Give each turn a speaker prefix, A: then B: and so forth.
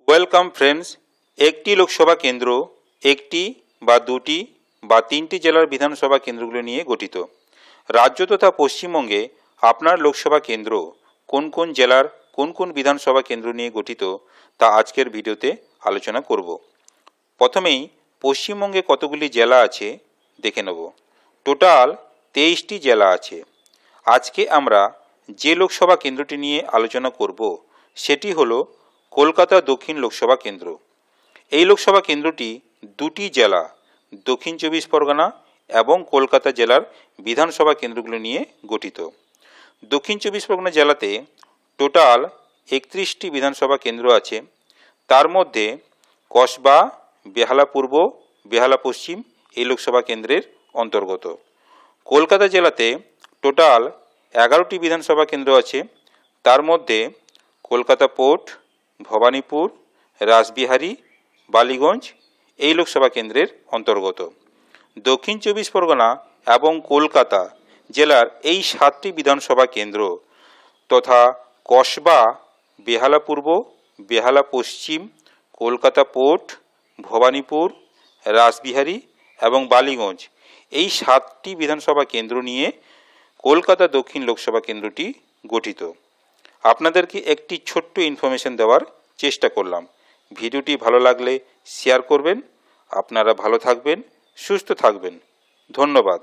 A: Welcome friends. একটি লোকসভা কেন্দ্র একটি বা দুটি বা তিনটি জেলার বিধানসভা কেন্দ্রগুলো নিয়ে গঠিত। রাজ্য তথা পশ্চিমবঙ্গে আপনার লোকসভা কেন্দ্র কোন কোন জেলার কোন কোন বিধানসভা কেন্দ্র নিয়ে গঠিত তা আজকের ভিডিওতে আলোচনা করব। প্রথমেই পশ্চিমবঙ্গে কতগুলি জেলা আছে দেখে নেব। টোটাল 23টি জেলা আছে। আজকে আমরা যে লোকসভা কেন্দ্রটি নিয়ে আলোচনা করব সেটি হলো কলকাতা দক্ষিণ লোকসভা কেন্দ্র। এই লোকসভা কেন্দ্রটি দুটি জেলা দক্ষিণ চব্বিশ পরগনা এবং কলকাতা জেলার বিধানসভা কেন্দ্রগুলো নিয়ে গঠিত। দক্ষিণ চব্বিশ পরগনা জেলাতে টোটাল 31টি বিধানসভা কেন্দ্র আছে। তার মধ্যে কসবা, বেহালা পূর্ব, বেহালা পশ্চিম এই লোকসভা কেন্দ্রের অন্তর্গত। কলকাতা জেলাতে টোটাল 11টি বিধানসভা কেন্দ্র আছে। তার মধ্যে কলকাতা পোর্ট, ভবানীপুর, রাসবিহারী, বালিগঞ্জ এই লোকসভা কেন্দ্রের অন্তর্গত। দক্ষিণ চব্বিশ পরগনা এবং কলকাতা জেলার এই 7টি বিধানসভা কেন্দ্র তথা কসবা, বেহালা পূর্ব, বেহালা পশ্চিম, কলকাতা পোর্ট, ভবানীপুর, রাসবিহারী এবং বালিগঞ্জ এই 7টি বিধানসভা কেন্দ্র নিয়ে কলকাতা দক্ষিণ লোকসভা কেন্দ্রটি গঠিত। আপনাদেরকে একটি ছোট্ট ইনফরমেশন দেওয়ার চেষ্টা করলাম। ভিডিওটি ভালো লাগলে শেয়ার করবেন। আপনারা ভালো থাকবেন, সুস্থ থাকবেন। ধন্যবাদ।